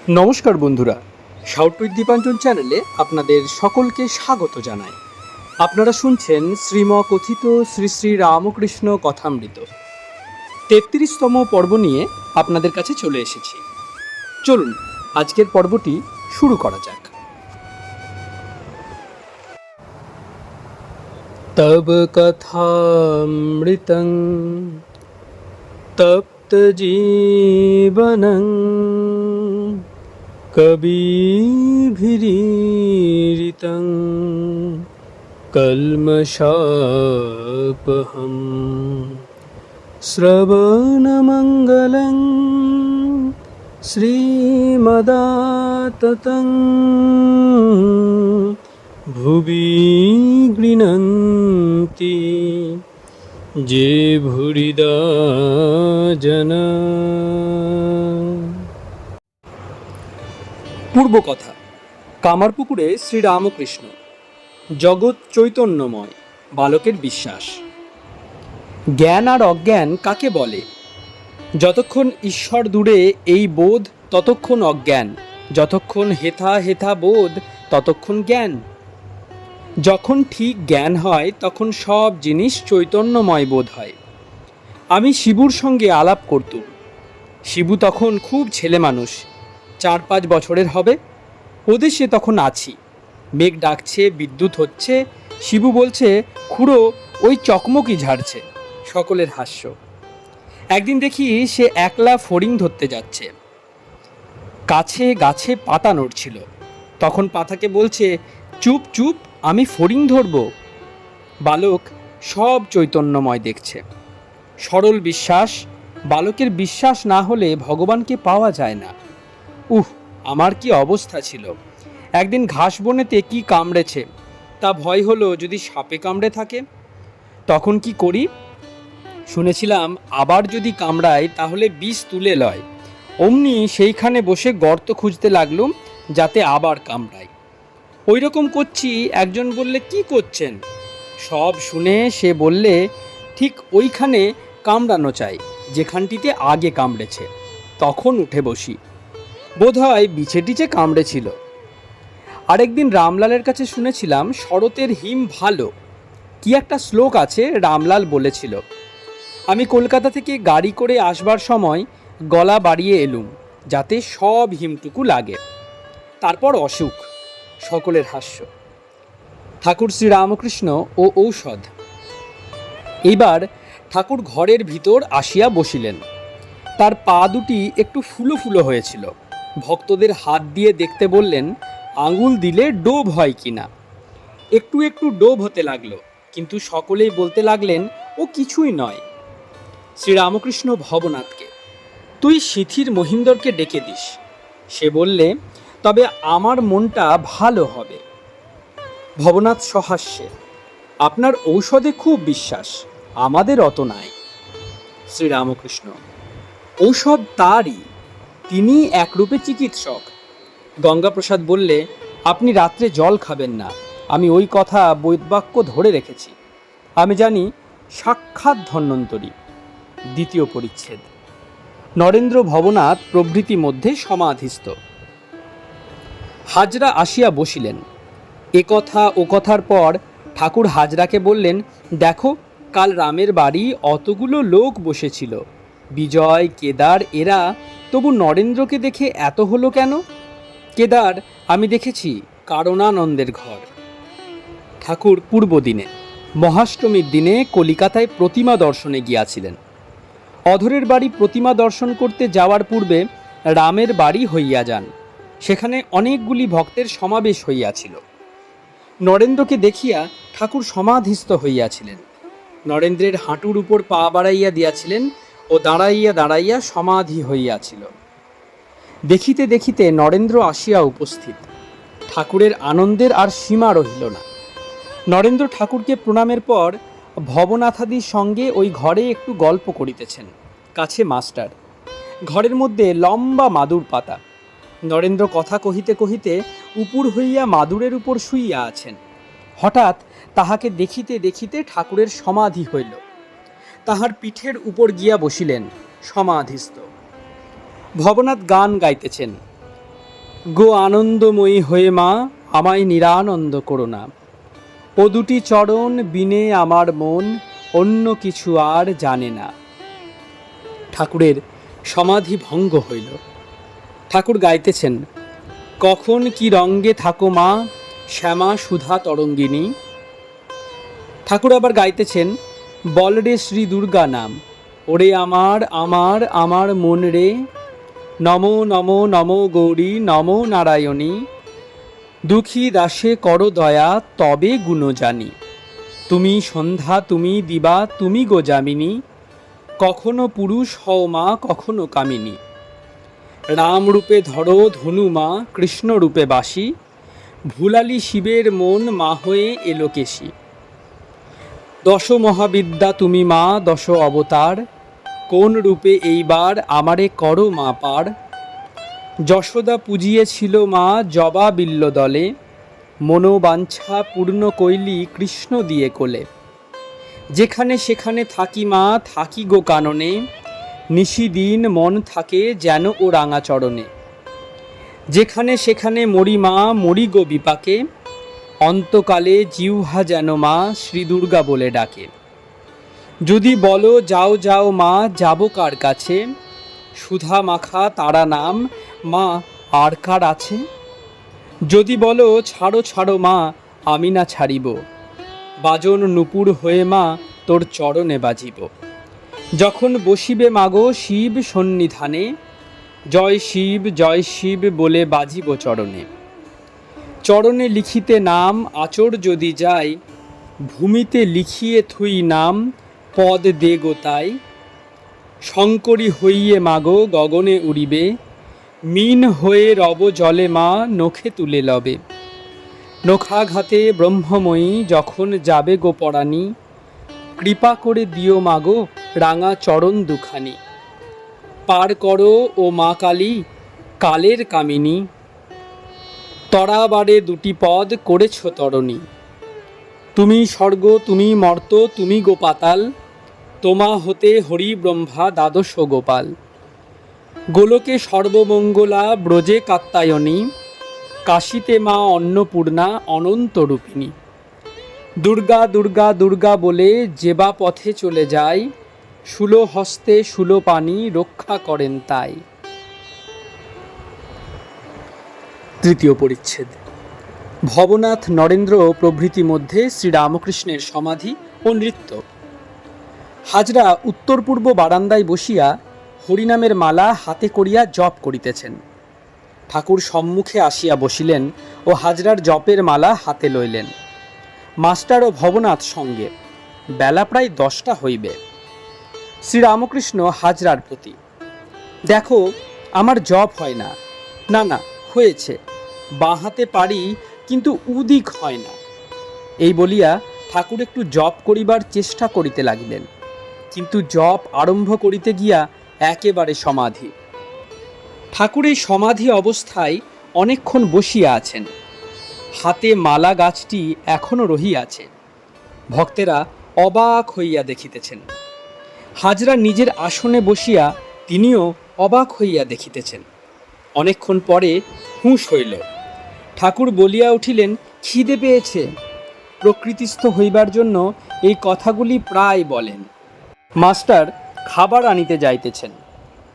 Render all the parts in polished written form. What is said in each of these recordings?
নমস্কার বন্ধুরা, south with Dipanjan চ্যানেলে আপনাদের সকলকে স্বাগত জানাই। আপনারা শুনছেন শ্রীমকথিত শ্রী শ্রী রামকৃষ্ণ কথামৃত ৩৩তম পর্ব নিয়ে আপনাদের কাছে চলে এসেছি। চলুন আজকের পর্বটি শুরু করা যাক। তব কথামৃতং তপ্ত জীবনং কবিভিরীরিতং কল্মষাপহম শ্রবণমঙ্গলং শ্রীমদাততং ভুবি গৃণন্তি যে ভুরিদা জনা। পূর্বকথা। কামারপুকুরে শ্রীরামকৃষ্ণ। জগৎ চৈতন্যময়, বালকের বিশ্বাস। জ্ঞান আর অজ্ঞান কাকে বলে? যতক্ষণ ঈশ্বর দূরে এই বোধ ততক্ষণ অজ্ঞান, যতক্ষণ হেথা হেথা বোধ ততক্ষণ জ্ঞান। যখন ঠিক জ্ঞান হয় তখন সব জিনিস চৈতন্যময় বোধ হয়। আমি শিবুর সঙ্গে আলাপ করতুম। শিবু তখন খুব ছেলে মানুষ, ৪-৫ বছরের হবে। ওদেশে তখন আছি, মেঘ ডাকছে, বিদ্যুৎ হচ্ছে। শিবু বলছে, খুড়ো ওই চকমকি ঝাড়ছে। সকলের হাস্য। একদিন দেখি সে একলা ফড়িং ধরতে যাচ্ছে। কাছে গাছে পাতা নড়ছিল। তখন পাতাকে বলছে, চুপ চুপ, আমি ফড়িং ধরব। বালক সব চৈতন্যময় দেখছে। সরল বিশ্বাস। বালকের বিশ্বাস না হলে ভগবানকে পাওয়া যায় না। আমার কি অবস্থা ছিল! একদিন ঘাস বনেতে কি কামড়েছে, তা ভয় হলো যদি সাপে কামড়ে থাকে। তখন কি করি? শুনেছিলাম আবার যদি কামড়ায় তাহলে বিষ তুলে লয়। অমনি সেইখানে বসে গর্ত খুঁজতে লাগলুম যাতে আবার কামড়ায়। ওই রকম করছি। একজন বললে, কি করছেন? সব শুনে সে বললে, ঠিক ওইখানে কামড়ানো চাই যেখানটিতে আগে কামড়েছে। তখন উঠে বসি। বোধহয় বিছে টিচে কামড়েছিল। আরেকদিন রামলালের কাছে শুনেছিলাম শরতের হিম ভালো, কি একটা শ্লোক আছে, রামলাল বলেছিল। আমি কলকাতা থেকে গাড়ি করে আসবার সময় গলা বাড়িয়ে এলুম যাতে সব হিমটুকু লাগে। তারপর অসুখ। সকলের হাস্য। ঠাকুর শ্রীরামকৃষ্ণ ও ঔষধ। এইবার ঠাকুর ঘরের ভিতর আসিয়া বসিলেন। তার পা দুটি একটু ফুলো ফুলো হয়েছিল। ভক্তদের হাত দিয়ে দেখতে বললেন আঙুল দিলে ডোব হয় কিনা। একটু একটু ডোব হতে লাগলো, কিন্তু সকলেই বলতে লাগলেন ও কিছুই নয়। শ্রীরামকৃষ্ণ ভবনাথকে, তুই সিথির মহিন্দরকে ডেকে দিস। সে বললে, তবে আমার মনটা ভালো হবে। ভবনাথ সহাস্যে, আপনার ঔষধে খুব বিশ্বাস, আমাদের অত নাই। শ্রীরামকৃষ্ণ, ঔষধ তারই, তিনি একরূপে চিকিৎসক। গঙ্গাপ্রসাদ বললে, আপনি রাত্রে জল খাবেন না। আমি ওই কথা বৈদ্যবাক্য ধরে রেখেছি। আমি জানি সাক্ষাৎ ধন্বন্তরী। দ্বিতীয় পরিচ্ছেদ। নরেন্দ্র ভবনাথ প্রভৃতি মধ্যে সমাধিস্থ। হাজরা আসিয়া বসিলেন। এ কথা ও কথার পর ঠাকুর হাজরাকে বললেন, দেখো কাল রামের বাড়ি অতগুলো লোক বসেছিল, বিজয়, কেদার, এরা, তবু নরেন্দ্রকে দেখে এত হলো কেন? কেদার আমি দেখেছি কারণানন্দের ঘর। ঠাকুর পূর্বদিনে মহাষ্টমীর দিনে কলিকাতায় প্রতিমা দর্শনে গিয়াছিলেন। অধরের বাড়ি প্রতিমা দর্শন করতে যাওয়ার পূর্বে রামের বাড়ি হইয়া যান। সেখানে অনেকগুলি ভক্তের সমাবেশ হইয়াছিল। নরেন্দ্রকে দেখিয়া ঠাকুর সমাধিস্থ হইয়াছিলেন। নরেন্দ্রের হাঁটুর উপর পা বাড়াইয়া দিয়াছিলেন ও দাঁড়াইয়া দাঁড়াইয়া সমাধি হইয়াছিল। দেখিতে দেখিতে নরেন্দ্র আসিয়া উপস্থিত। ঠাকুরের আনন্দের আর সীমা রহিল না। নরেন্দ্র ঠাকুরকে প্রণামের পর ভবনাথাদির সঙ্গে ওই ঘরে একটু গল্প করিতেছেন। কাছে মাস্টার। ঘরের মধ্যে লম্বা মাদুর পাতা। নরেন্দ্র কথা কহিতে কহিতে উপুর হইয়া মাদুরের উপর শুইয়া আছেন। হঠাৎ তাহাকে দেখিতে দেখিতে ঠাকুরের সমাধি হইল। তাহার পিঠের উপর গিয়া বসিলেন, সমাধিস্থ। ভবনাথ গান গাইতেছেন। গো আনন্দময়ী হয়ে মা, আমায় নিরানন্দ করো না। ও দুটি চরণ বিনে আমার মন অন্য কিছু আর জানে না। ঠাকুরের সমাধি ভঙ্গ হইল। ঠাকুর গাইতেছেন, কখন কি রঙ্গে থাকো মা, শ্যামা সুধা তরঙ্গিনী। ঠাকুর আবার গাইতেছেন, বল রে শ্রী দুর্গা নাম, ওরে আমার আমার আমার মন রে, নমো নমো নমো গৌরী নমো নারায়ণী, দুঃখী দাসে করো দয়া তবে গুণ জানি, তুমি সন্ধ্যা তুমি দিবা তুমি গো যামিনী, কখনো পুরুষ হও মা কখনো কামিনী, রাম রূপে ধরো ধনু মা কৃষ্ণ রূপে বাসি, ভুলালি শিবের মন মা হয়ে এলো কেশি, দশ মহাবিদ্যা তুমি মা দশ অবতার, কোন রূপে এইবার আমারে করো মা পার, যশোদা পুজিয়েছিল মা জবা বিল্ল দলে, মনোবাঞ্ছা পূর্ণ কইলি কৃষ্ণ দিয়ে কোলে, যেখানে সেখানে থাকি মা থাকি গো কাননে, নিশিদিন মন থাকে যেন ও রাঙা চরণে, যেখানে সেখানে মরি মা মরি গো বিপাকে, অন্তকালে জিহ্বা যেন মা শ্রী দুর্গা বলে ডাকে, যদি বলো যাও যাও মা যাব কার কাছে, সুধা মাখা তারা নাম মা আর কার আছে, যদি বলো ছাড়ো ছাড়ো মা আমি না ছাড়িব, বাজন নুপুর হয়ে মা তোর চরণে বাজিব, যখন বসিবে মাগো শিব সন্নিধানে, জয় শিব বলে বাজিব চরণে, চরণে লিখিতে নাম আচর যদি যাই, ভূমিতে লিখিয়ে থুই নাম পদ দে গো তাই, শঙ্করী হইয়ে মাগো গগনে উড়িবে, মিন হয়ে রব জলে মা নখে তুলে লবে, নখাঘাতে ব্রহ্মময়ী যখন যাবে গো পরাণী, কৃপা করে দিও মাগো রাঙা চরণ দুখানি, পার করো ও মা কালী কালের কামিনী, তরাবারে দুটি পদ করেছ তরণী, তুমি স্বর্গ তুমি মর্ত তুমি গো পাতাল, তোমা হতে হরি ব্রহ্মা দ্বাদশ গোপাল, গোলকে সর্বমঙ্গলা ব্রজে কাত্যায়নী, কাশীতে মা অন্নপূর্ণা অনন্তরূপিণী, দুর্গা দুর্গা দুর্গা বলে যেবা পথে চলে যায়, শূলো হস্তে শূলো পানি রক্ষা করেন তাই। তৃতীয় পরিচ্ছেদ। ভবনাথ নরেন্দ্র প্রভৃতি মধ্যে শ্রীরামকৃষ্ণের সমাধি ও নৃত্য। হাজরা উত্তর পূর্ব বারান্দায় বসিয়া হরিনামের মালা হাতে করিয়া জপ করিতেছেন। ঠাকুর সম্মুখে আসিয়া বসিলেন ও হাজরার জপের মালা হাতে লইলেন। মাস্টার ও ভবনাথ সঙ্গে। বেলা প্রায় 10টা হইবে। শ্রীরামকৃষ্ণ হাজরার প্রতি, দেখো আমার জপ হয় না। না না, হয়েছে, বাঁ হাতে পারি কিন্তু উদিক হয় না। এই বলিয়া ঠাকুর একটু জপ করিবার চেষ্টা করিতে লাগিলেন, কিন্তু জপ আরম্ভ করিতে গিয়া একেবারে সমাধি। ঠাকুর এই সমাধি অবস্থায় অনেকক্ষণ বসিয়া আছেন। হাতে মালা গাছটি এখনো রহিয়াছে। ভক্তেরা অবাক হইয়া দেখিতেছেন। হাজরা নিজের আসনে বসিয়া তিনিও অবাক হইয়া দেখিতেছেন। অনেকক্ষণ পরে হুঁশ হইল। ঠাকুর বলিয়া উঠিলেন, খিদে পেয়েছে। প্রকৃতিস্থ হইবার জন্য এই কথাগুলি প্রায় বলেন। মাস্টার খাবার আনিতে যাইতেছেন।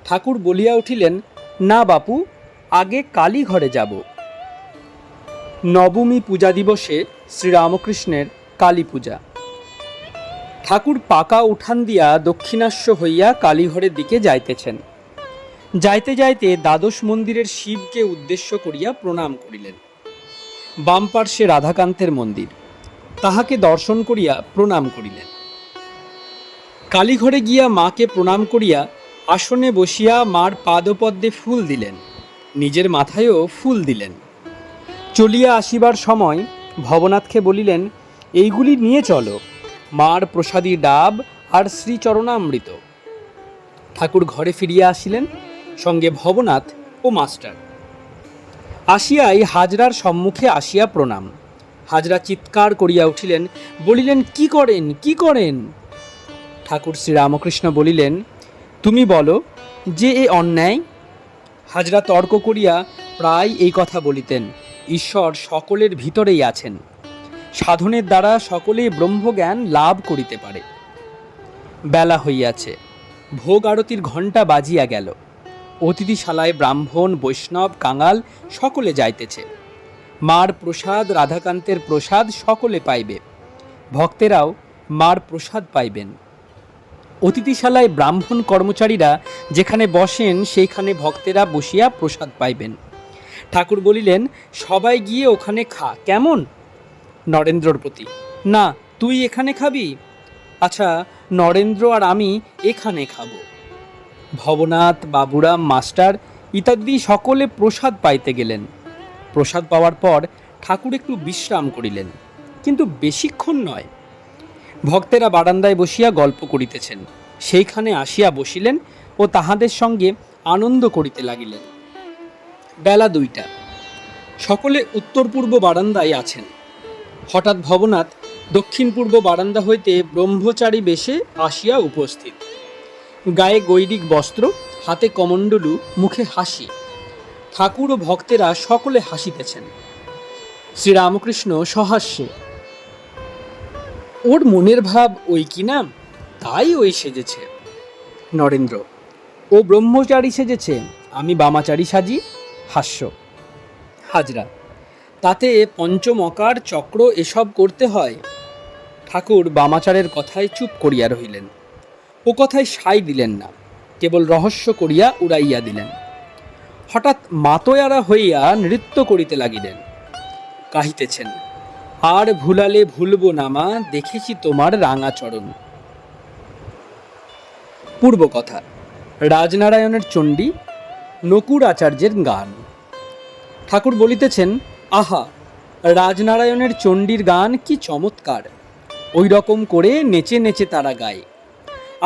ঠাকুর বলিয়া উঠিলেন, না বাপু, আগে কালী ঘরে যাব। নবমী পূজা দিবসে শ্রীরামকৃষ্ণের কালী পূজা। ঠাকুর পাকা উঠান দিয়া দক্ষিণাস্য হইয়া কালীঘরের দিকে যাইতেছেন। যাইতে যাইতে দ্বাদশ মন্দিরের শিবকে উদ্দেশ্য করিয়া প্রণাম করিলেন। বাম পার্শ্বে রাধাকান্তের মন্দির, তাহাকে দর্শন করিয়া প্রণাম করিলেন। কালীঘরে গিয়া মাকে প্রণাম করিয়া আসনে বসিয়া মার পাদপদ্মে ফুল দিলেন, নিজের মাথায়ও ফুল দিলেন। চলিয়া আসিবার সময় ভবনাথকে বলিলেন, এইগুলি নিয়ে চলো, মার প্রসাদী ডাব আর শ্রীচরণামৃত। ঠাকুর ঘরে ফিরিয়া আসিলেন, সঙ্গে ভবনাথ ও মাস্টার। আসিয়াই হাজরার সম্মুখে আসিয়া প্রণাম। হাজরা চিৎকার করিয়া উঠিলেন, বলিলেন, কি করেন কি করেন? ঠাকুর শ্রীরামকৃষ্ণ বলিলেন, তুমি বলো যে এ অন্যায়। হাজরা তর্ক করিয়া প্রায় এই কথা বলিতেন, ঈশ্বর সকলের ভিতরেই আছেন, সাধনের দ্বারা সকলেই ব্রহ্মজ্ঞান লাভ করিতে পারে। বেলা হইয়াছে, ভোগ আরতির ঘণ্টা বাজিয়া গেল। অতিথিশালায় ব্রাহ্মণ, বৈষ্ণব, কাঙাল সকলে যাইতেছে। মার প্রসাদ, রাধাকান্তের প্রসাদ সকলে পাইবে। ভক্তেরাও মার প্রসাদ পাইবেন। অতিথিশালায় ব্রাহ্মণ কর্মচারীরা যেখানে বসেন সেইখানে ভক্তেরা বসিয়া প্রসাদ পাইবেন। ঠাকুর বলিলেন, সবাই গিয়ে ওখানে খা, কেমন? নরেন্দ্রর প্রতি, না, তুই এখানে খাবি? আচ্ছা, নরেন্দ্র আর আমি এখানে খাব। ভবনাথ, বাবুরাম, মাস্টার ইত্যাদি সকলে প্রসাদ পাইতে গেলেন। প্রসাদ পাওয়ার পর ঠাকুর একটু বিশ্রাম করিলেন, কিন্তু বেশিক্ষণ নয়। ভক্তেরা বারান্দায় বসিয়া গল্প করিতেছেন, সেইখানে আসিয়া বসিলেন ও তাহাদের সঙ্গে আনন্দ করিতে লাগিলেন। বেলা 2টা, সকলে উত্তর পূর্ব বারান্দায় আছেন। হঠাৎ ভবনাথ দক্ষিণ পূর্ব বারান্দা হইতে ব্রহ্মচারী বেশে আসিয়া উপস্থিত। গায়ে গৈরিক বস্ত্র, হাতে কমণ্ডলু, মুখে হাসি। ঠাকুর ও ভক্তেরা সকলে হাসিতেছেন। শ্রীরামকৃষ্ণ সহাস্যে, ওর মনের ভাব ওই কিনা, তাই ওই সেজেছে। নরেন্দ্র, ও ব্রহ্মচারী সেজেছে, আমি বামাচারী সাজি। হাস্য। হাজরা, তাতে পঞ্চমকার, চক্র এসব করতে হয়। ঠাকুর বামাচারের কথায় চুপ করিয়া রহিলেন। ও কথায় সাই দিলেন না, কেবল রহস্য করিয়া উড়াইয়া দিলেন। হঠাৎ মাতোয়ারা হইয়া নৃত্য করিতে লাগিলেন। কাহিতেছেন, আর ভুলালে ভুলব না মা, দেখেছি তোমার রাঙা চরণ। পূর্ব কথা। রাজনারায়ণের চণ্ডী, নকুর আচার্যের গান। ঠাকুর বলিতেছেন, আহা, রাজনারায়ণের চণ্ডীর গান কি চমৎকার! ওই রকম করে নেচে নেচে তারা গায়।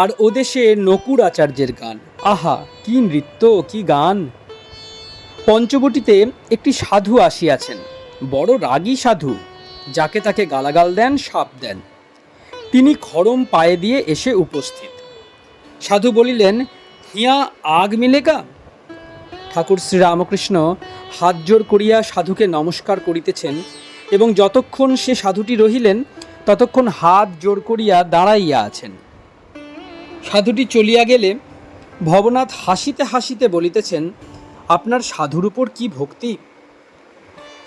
আর ওদেশে নকুর আচার্যের গান, আহা, কি নৃত্য, কি গান! পঞ্চবটিতে একটি সাধু আসিয়াছেন, বড় রাগী সাধু, যাকে তাকে গালাগাল দেন, শাপ দেন। তিনি খড়ম পায়ে দিয়ে এসে উপস্থিত। সাধু বলিলেন, হিয়া আগ মিলেগা? ঠাকুর শ্রীরামকৃষ্ণ হাত জোর করিয়া সাধুকে নমস্কার করিতেছেন, এবং যতক্ষণ সে সাধুটি রহিলেন ততক্ষণ হাত জোর করিয়া দাঁড়াইয়া আছেন। সাধুটি চলিয়া গেলে ভবনাথ হাসিতে হাসিতে বলিতেছেন, আপনার সাধুর উপর কি ভক্তি!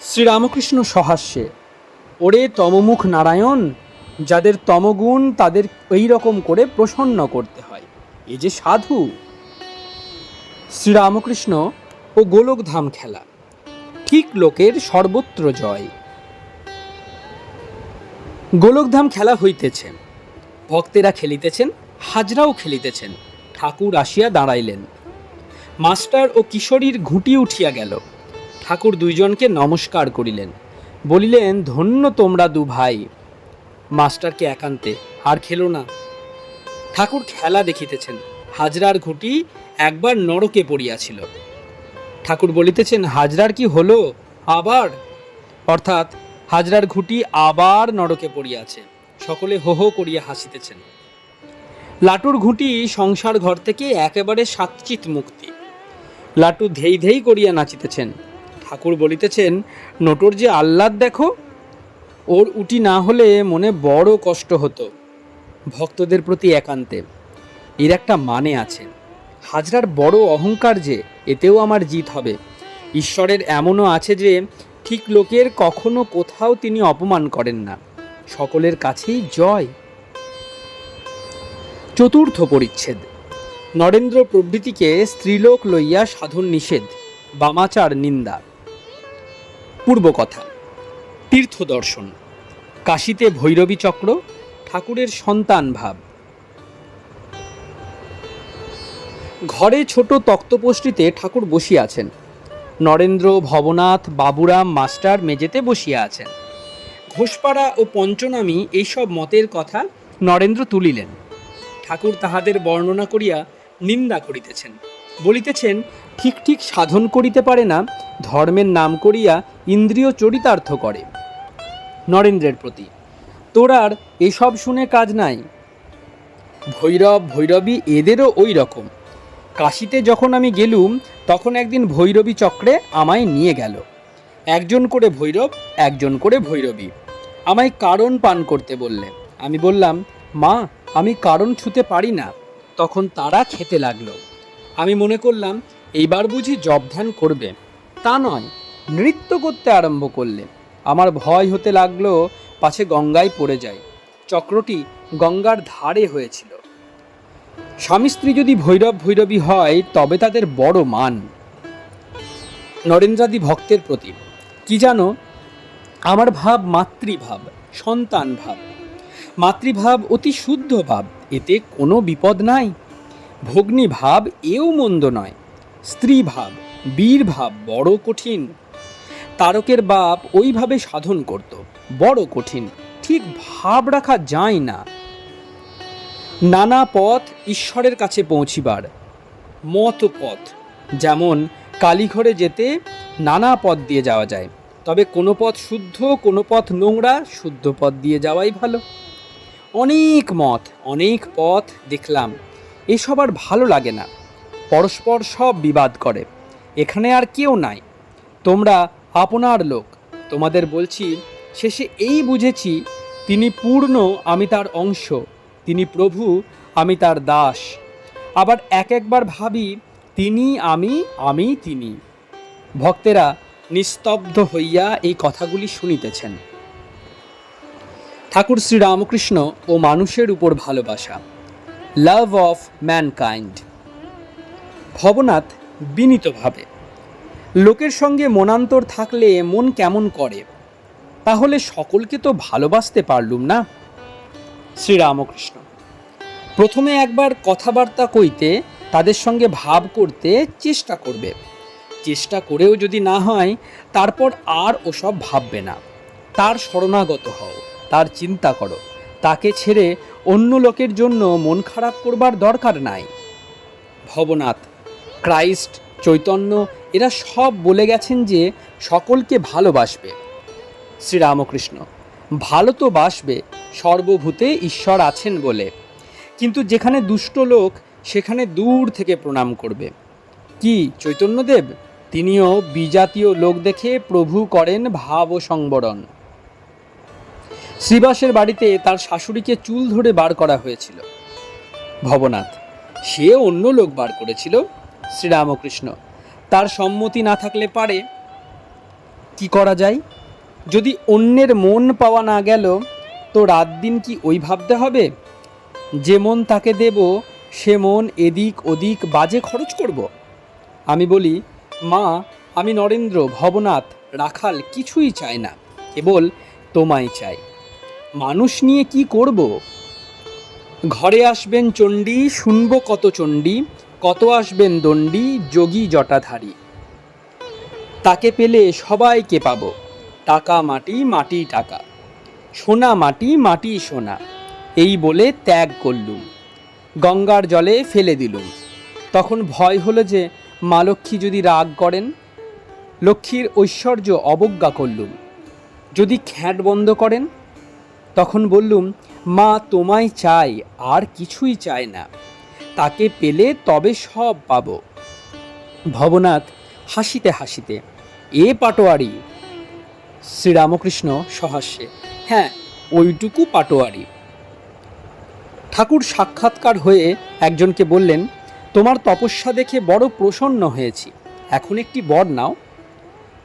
শ্রীরামকৃষ্ণ সহাস্যে, ওরে তমমুখ নারায়ণ, যাদের তমগুণ তাদের এই রকম করে প্রসন্ন করতে হয়, এ যে সাধু। শ্রীরামকৃষ্ণ ও গোলকধাম খেলা, ঠিক লোকের সর্বত্র জয়। গোলকধাম খেলা হইতেছে, ভক্তেরা খেলিতেছেন, হাজরাও খেলিতেছেন। ঠাকুর আসিয়া দাঁড়াইলেন। মাস্টার ও কিশোরীর ঘুঁটি উঠিয়া গেল। ঠাকুর দুইজনকে নমস্কার করিলেন, বলিলেন, ধন্য তোমরা দু ভাই। মাস্টারকে একান্তে, আর খেলো না। ঠাকুর খেলা দেখিতেছেন। হাজরার ঘুঁটি একবার নরকে পড়িয়াছিল। ঠাকুর বলিতেছেন, হাজরার কি হলো আবার? অর্থাৎ হাজরার ঘুঁটি আবার নরকে পড়িয়াছে। সকলে হো হো করিয়া হাসিতেছেন। লাটুর ঘুঁটি সংসার ঘর থেকে একেবারে সাচ্চিত মুক্তি। লাটু ধেই ধেই করিয়া নাচিতেছেন। ঠাকুর বলিতেছেন, নোটর যে আহ্লাদ দেখো, ওর উটি না হলে মনে বড় কষ্ট হতো। ভক্তদের প্রতি একান্তে, এর একটা মানে আছে। হাজরার বড় অহংকার যে, এতেও আমার জিত হবে। ঈশ্বরের এমনও আছে যে ঠিক লোকের কখনো কোথাও তিনি অপমান করেন না, সকলের কাছেই জয়। চতুর্থ পরিচ্ছেদ। নরেন্দ্র প্রভৃতিকে স্ত্রীলোক লইয়া সাধন নিষেধ, বামাচার নিন্দা। পূর্ব কথা। তীর্থ দর্শন। কাশীতে ভৈরবী চক্র, ঠাকুরের সন্তান ভাব। ঘরে ছোট তক্তপোষ্টিতে ঠাকুর বসিয়া আছেন। নরেন্দ্র, ভবনাথ, বাবুরাম, মাস্টার মেজেতে বসিয়া আছেন। ঘোষপাড়া ও পঞ্চনামী এইসব মতের কথা নরেন্দ্র তুলিলেন। ঠাকুর তাহাদের বর্ণনা করিয়া নিন্দা করিতেছেন, বলিতেছেন, ঠিক ঠিক সাধন করিতে পারে না, ধর্মের নাম করিয়া ইন্দ্রিয় চরিতার্থ করে। নরেন্দ্রের প্রতি, তোর আর এসব শুনে কাজ নাই। ভৈরব ভৈরবী এদেরও ওই রকম। কাশীতে যখন আমি গেলুম তখন একদিন ভৈরবী চক্রে আমায় নিয়ে গেল। একজন করে ভৈরব, একজন করে ভৈরবী আমায় কারণ পান করতে বললে। আমি বললাম, মা, আমি কারণ ছুতে পারি না। তখন তারা খেতে লাগলো। আমি মনে করলাম এইবার বুঝি জপ ধ্যান করবে। তা নয়, নৃত্য করতে আরম্ভ করলে। আমার ভয় হতে লাগলো পাছে গঙ্গায় পড়ে যায়। চক্রটি গঙ্গার ধারে হয়েছিল। স্বামী স্ত্রী যদি ভৈরব ভৈরবী হয় তবে তাদের বড় মান। নরেন্দ্রাদি ভক্তের প্রতি কি জানো, আমার ভাব মাতৃভাব, সন্তান ভাব। মাতৃভাব অতি শুদ্ধ ভাব, এতে কোনো বিপদ নাই। ভগ্নী ভাব এও মন্দ নয়। স্ত্রী ভাব, বীর ভাব বড় কঠিন। তারকের বাপ ওইভাবে সাধন করত, বড় কঠিন, ঠিক ভাব রাখা যায় না। নানা পথ ঈশ্বরের কাছে পৌঁছিবার মত পথ, যেমন কালীঘরে যেতে নানা পথ দিয়ে যাওয়া যায়, তবে কোনো পথ শুদ্ধ, কোনো পথ নোংরা, শুদ্ধ পথ দিয়ে যাওয়াই ভালো। অনেক মত, অনেক পথ দেখলাম, এসব আর ভালো লাগে না। পরস্পর সব বিবাদ করে। এখানে আর কেউ নাই, তোমরা আপনার লোক। তোমাদের বলছি, শেষে এই বুঝেছি তিনি পূর্ণ, আমি তার অংশ। তিনি প্রভু, আমি তার দাস। আবার একবার ভাবি তিনি আমি, আমি তিনি। ভক্তেরা নিস্তব্ধ হইয়া এই কথাগুলি শুনিতেছেন। ঠাকুর শ্রীরামকৃষ্ণ ও মানুষের উপর ভালোবাসা, লাভ অফ ম্যানকাইন্ড। ভবনাথ বিনীতভাবে, লোকের সঙ্গে মনান্তর থাকলে মন কেমন করে, তাহলে সকলকে তো ভালোবাসতে পারলুম না। শ্রীরামকৃষ্ণ, প্রথমে একবার কথাবার্তা কইতে, তাদের সঙ্গে ভাব করতে চেষ্টা করবে। চেষ্টা করেও যদি না হয়, তারপর আর ওসব ভাববে না। তার শরণাগত হও, তার চিন্তা করো। তাকে ছেড়ে অন্য লোকের জন্য মন খারাপ করবার দরকার নাই। ভবনাথ, ক্রাইস্ট, চৈতন্য এরা সব বলে গেছেন যে সকলকে ভালোবাসবে। শ্রীরামকৃষ্ণ, ভালো তো বাসবে, সর্বভূতে ঈশ্বর আছেন বলে। কিন্তু যেখানে দুষ্ট লোক, সেখানে দূর থেকে প্রণাম করবে। কি চৈতন্যদেব, তিনিও বিজাতীয় লোক দেখে প্রভু করেন ভাব ও সংবরণ। শ্রীবাসের বাড়িতে তার শাশুড়িকে চুল ধরে বার করা হয়েছিল। ভবনাথ, সে অন্য লোক বার করেছিল। শ্রীরামকৃষ্ণ, তার সম্মতি না থাকলে পারে। কি করা যায়? যদি অন্যের মন পাওয়া না গেল, তো রাত দিন কি ওই ভাবতে হবে? যে মন তাকে দেব, সে মন এদিক ওদিক বাজে খরচ করব? আমি বলি, মা, আমি নরেন্দ্র, ভবনাথ, রাখাল কিছুই চাই না, কেবল তোমায় চাই। মানুষ নিয়ে কি করব? ঘরে আসবেন চণ্ডী, শুনব কত চণ্ডী, কত আসবেন দণ্ডী, যোগী জটাধারী। তাকে পেলে সবাইকে পাবো। টাকা মাটি, মাটি টাকা, সোনা মাটি, মাটি সোনা, এই বলে ত্যাগ করলুম। গঙ্গার জলে ফেলে দিলুম। তখন ভয় হলো যে মা লক্ষ্মী যদি রাগ করেন। লক্ষ্মীর ঐশ্বর্য অবজ্ঞা করলুম। যদি খ্যাট বন্ধ করেন, তখন বললুম, মা, তোমায় চাই, আর কিছুই চাই না। তাকে পেলে তবে সব পাব। ভবনাথ হাসিতে হাসিতে, এ পাটোয়ারি। শ্রীরামকৃষ্ণ সহাস্যে, হ্যাঁ, ওইটুকু পাটোয়ারি। ঠাকুর সাক্ষাৎকার হয়ে একজনকে বললেন, তোমার তপস্যা দেখে বড় প্রসন্ন হয়েছি, এখন একটি বর নাও।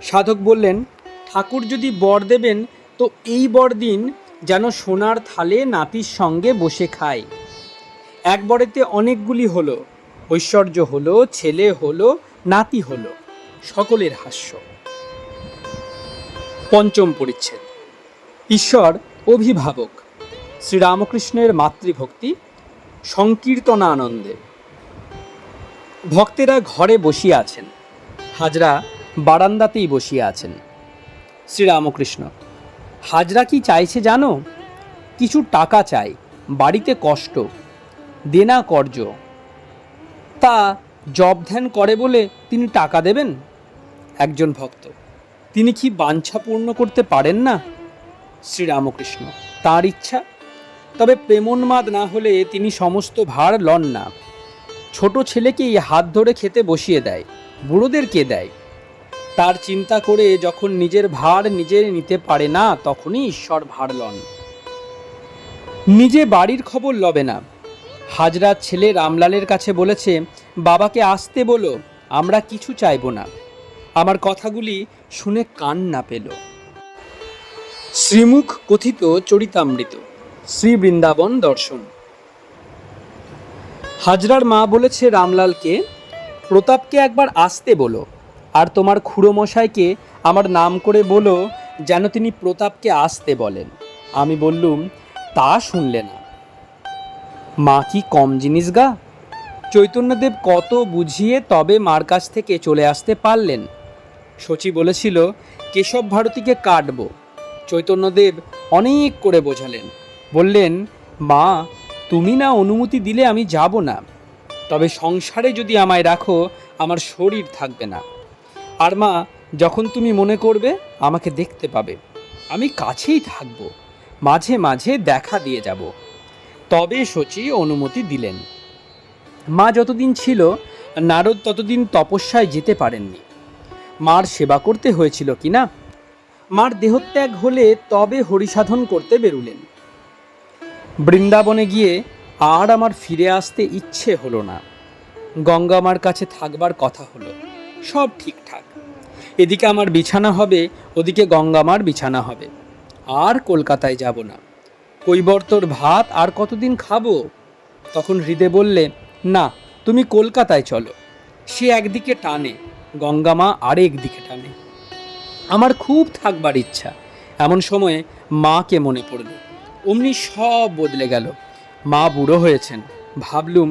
সাধক বললেন, ঠাকুর যদি বর দেবেন তো এই বর দিন যেন সোনার থালে নাতির সঙ্গে বসে খায়। এক বরেতে অনেকগুলি হলো, ঐশ্বর্য হলো, ছেলে হলো, নাতি হলো, সকলের হাস্য। পঞ্চম পরিচ্ছেদ, ঈশ্বর অভিভাবক। শ্রীরামকৃষ্ণের মাতৃভক্তি, সংকীর্তনানন্দে। ভক্তেরা ঘরে বসিয়া আছেন, হাজরা বারান্দাতেই বসিয়া আছেন। শ্রীরামকৃষ্ণ, হাজরা কি চাইছে জানো? কিছু টাকা চাই, বাড়িতে কষ্ট, দেনা কর্জ। তা জপ ধ্যান করে বলে তিনি টাকা দেবেন? একজন ভক্ত, তিনি কি বাঞ্ছা পূর্ণ করতে পারেন না? শ্রীরামকৃষ্ণ, তাঁর ইচ্ছা, তবে প্রেমোন্মাদ না হলে তিনি সমস্ত ভার লন না। ছোট ছেলেকেই হাত ধরে খেতে বসিয়ে দেয়, বুড়োদেরকে দেয়। তার চিন্তা করে যখন নিজের ভার নিজে নিতে পারে না, তখনই ঈশ্বর ভার লন। নিজে বাড়ির খবর লবে না। হাজরার ছেলে রামলালের কাছে বলেছে, বাবাকে আসতে বলো, আমরা কিছু চাইব না। আমার কথাগুলি শুনে কান্না পেল। শ্রীমুখ কথিত চরিতামৃত, শ্রী বৃন্দাবন দর্শন। হাজরার মা বলেছে রামলালকে, প্রতাপকে একবার আসতে বলো, আর তোমার খুড়োমশাইকে আমার নাম করে বলো যেন তিনি প্রতাপকে আসতে বলেন। আমি বললুম, তা শুনলে না। মা কি কম জিনিস গা? চৈতন্যদেব কত বুঝিয়ে তবে মার কাছ থেকে চলে আসতে পারলেন। শচী বলেছিল কেশব ভারতীকে কাটব। চৈতন্যদেব অনেক করে বোঝালেন, বললেন, মা তুমি না অনুমতি দিলে আমি যাব না, তবে সংসারে যদি আমায় রাখো আমার শরীর থাকবে না। আর মা, যখন তুমি মনে করবে আমাকে দেখতে পাবে, আমি কাছেই থাকব, মাঝে মাঝে দেখা দিয়ে যাব। তবে শচী অনুমতি দিলেন। মা যতদিন ছিল নারদ ততদিন তপস্যায় যেতে পারেননি। মার সেবা করতে হয়েছিল কি না? মার দেহত্যাগ হলে তবে হরিসাধন করতে বেরুলেন। বৃন্দাবনে গিয়ে আর আমার ফিরে আসতে ইচ্ছে হলো না। গঙ্গামার কাছে থাকবার কথা হলো, সব ঠিকঠাক। এদিকে আমার বিছানা হবে, ওদিকে গঙ্গামার বিছানা হবে। আর কলকাতায় যাব না। কৈবর্তর ভাত আর কতদিন খাবো? তখন হৃদে বললে, না, তুমি কলকাতায় চলো। সে একদিকে টানে, গঙ্গামা আরেক দিকে টানে। আমার খুব থাকবার ইচ্ছা। এমন সময়ে মাকে মনে পড়ল। অমনি সব বদলে গেল। মা বুড়ো হয়েছেন। ভাবলুম,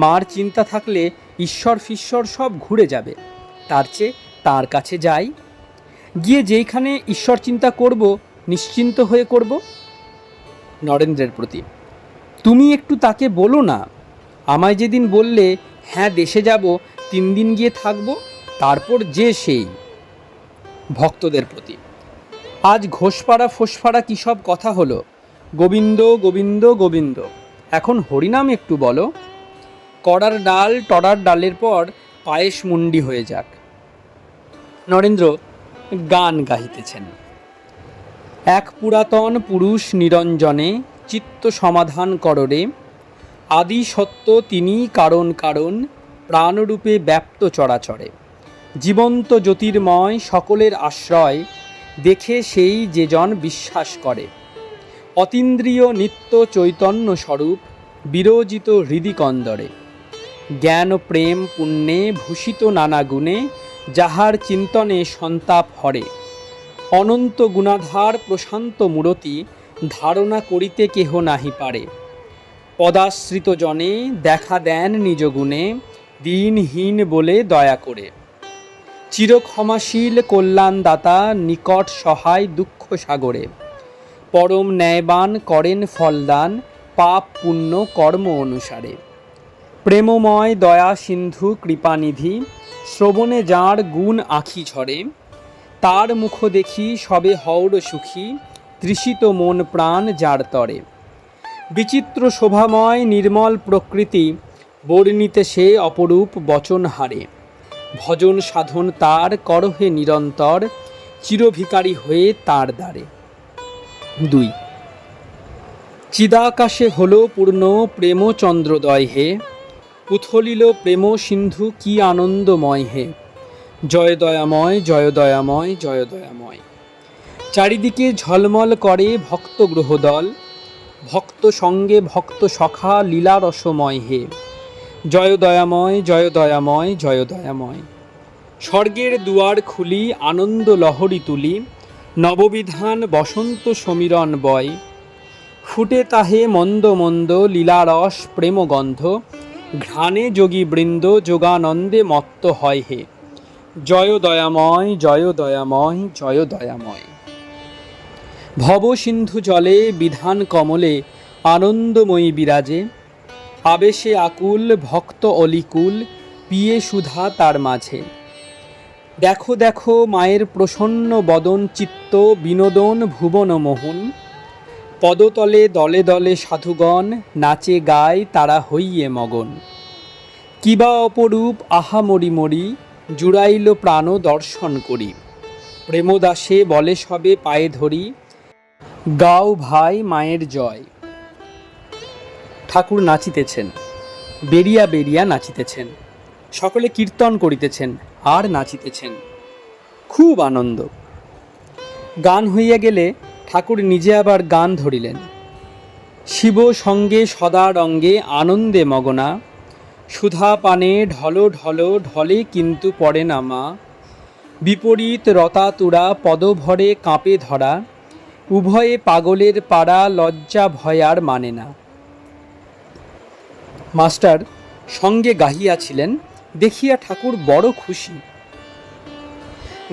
মার চিন্তা থাকলে ঈশ্বর ফিশ্বর সব ঘুরে যাবে। তার চেয়ে তার কাছে যাই, গিয়ে যেইখানে ঈশ্বর চিন্তা করব, নিশ্চিন্ত হয়ে করব। নরেন্দ্রের প্রতি, তুমি একটু তাকে বলো না। আমায় যেদিন বললে, হ্যাঁ দেশে যাব, 3 দিন গিয়ে থাকবো, তারপর যে সেই। ভক্তদের প্রতি, আজ ঘোষপাড়া ফোসপাড়া কী সব কথা হলো। গোবিন্দ গোবিন্দ গোবিন্দ, এখন হরিনাম একটু বলো। কড়ার ডাল টড়ার ডালের পর পায়েস মুন্ডি হয়ে যাক। নরেন্দ্র গান গাহিতেছেন। এক পুরাতন পুরুষ নিরঞ্জনে চিত্ত সমাধান কররে, আদি সত্য তিনি কারণ কারণ, প্রাণরূপে ব্যাপ্ত চরাচরে। জীবন্ত জ্যোতির্ময় সকলের আশ্রয়, দেখে সেই যে জন বিশ্বাস করে। অতীন্দ্রিয় নিত্য চৈতন্য স্বরূপ, বিরজিত হৃদিকন্দরে। জ্ঞান প্রেম পুণ্যে ভূষিত নানা গুণে, যাহার চিন্তনে সন্তাপ হরে। অনন্ত গুণাধার প্রশান্ত মূরতি, ধারণা করিতে কেহ নাহি পারে। পদাশ্রিত জনে দেখা দেন নিজ গুণে, দিনহীন বলে দয়া করে। চিরক্ষমাশীল কল্যাণদাতা, নিকট সহায় দুঃখ সাগরে। পরম ন্যায়বান করেন ফলদান, পাপ পুণ্য কর্ম অনুসারে। প্রেমময় দয়া সিন্ধু কৃপানিধি, শ্রবণে যাঁর গুণ আঁখি ঝরে। তার মুখ দেখি সবে হওর সুখী, তৃষিত মন প্রাণ যার তরে। বিচিত্র শোভাময় নির্মল প্রকৃতি, বর্ণিতে সে অপরূপ বচন হারে। ভজন সাধন তার করহে নিরন্তর, চিরভিকারী হয়ে তার দ্বারে। 2 চিদাকাশে হলো পূর্ণ প্রেম চন্দ্রোদয় হে, উথলিল প্রেম সিন্ধু কি আনন্দময় হে। জয় দয়াময় জয় দয়াময় জয় দয়াময়। চারিদিকে ঝলমল করে ভক্ত গ্রহদল, ভক্ত সঙ্গে ভক্ত সখা লীলা রসময় হে। জয় দয়াময় জয় দয়াময় জয় দয়াময়। স্বর্গের দুয়ার খুলি আনন্দ লহরী তুলি, নববিধান বসন্ত সমীরণ বয়। ফুটে তাহে মন্দ মন্দ লীলারস প্রেমগন্ধ, ঘ্রাণে যোগী বৃন্দ যোগানন্দে মত্ত হয় হে। জয় দয়াময় জয় দয়াময় জয় দয়াময়। ভব সিন্ধু জলে বিধান কমলে, আনন্দময়ী বিরাজে। আবেশে আকুল ভক্ত অলিকুল, পিয়ে সুধা তার মাঝে। দেখো দেখো মায়ের প্রসন্ন বদন চিত্ত, বিনোদন ভুবন মোহন। পদতলে দলে দলে সাধুগণ, নাচে গায় তারা হইয়ে মগন। কিবা অপরূপ আহা মরি মরি, জুড়াইল প্রাণ দর্শন করি, প্রেমদাসে বলে সবে পায়ে ধরি, গাও ভাই মায়ের জয়। ঠাকুর নাচিতেছেন, বেরিয়া বেরিয়া নাচিতেছেন, সকলে কীর্তন করিতেছেন আর নাচিতেছেন, খুব আনন্দ। গান হইয়া গেলে ঠাকুর নিজে আবার গান ধরিলেন। শিব সঙ্গে সদা রঙ্গে আনন্দে মগনা, সুধা পানে ঢল ঢল ঢলে কিন্তু পড়ে না মা, বিপরীত রতাতুরা পদভরে কাঁপে ধরা, উভয়ে পাগলের পাড়া লজ্জা ভয় আর মানে না। মাস্টার সঙ্গে গাহিয়াছিলেন দেখিয়া ঠাকুর বড় খুশি।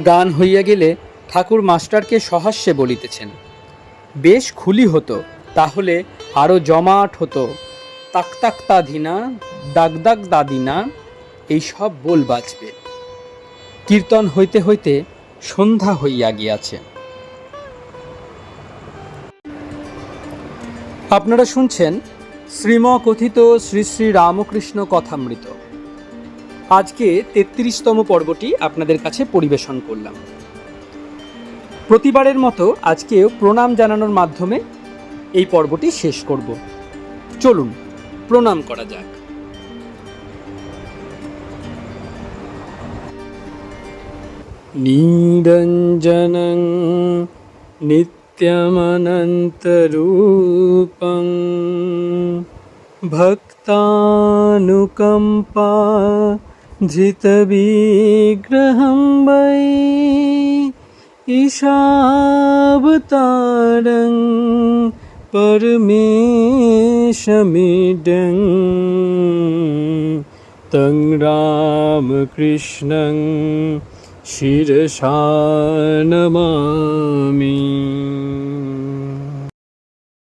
গান হইয়া গেলে ঠাকুর মাস্টারকে সহাস্যে বলিতেছেন, বেশ খুলি হতো, তাহলে আরও জমাট হতো, তাক তাক তাধিনা, দাগ দাগ দাদিনা, এইসব বোল বাজবে। কীর্তন হইতে হইতে সন্ধ্যা হইয়া গিয়াছে। আপনারা শুনছেন শ্রীমকথিত শ্রী শ্রী রামকৃষ্ণ কথামৃত। আজকে ৩৩তম পর্বটি আপনাদের কাছে পরিবেশন করলাম। প্রতিবারের মতো আজকেও প্রণাম জানানোর মাধ্যমে এই পর্বটি শেষ করব। চলুন প্রণাম করা যাক। নিরঞ্জনং নিত্যমনন্তরূপং ভক্তানুকম্পা ধৃতবিগ্রহং বৈ ঈশাবতারং পরমেশমিডং তং রামকৃষ্ণং শিরসা নমামি।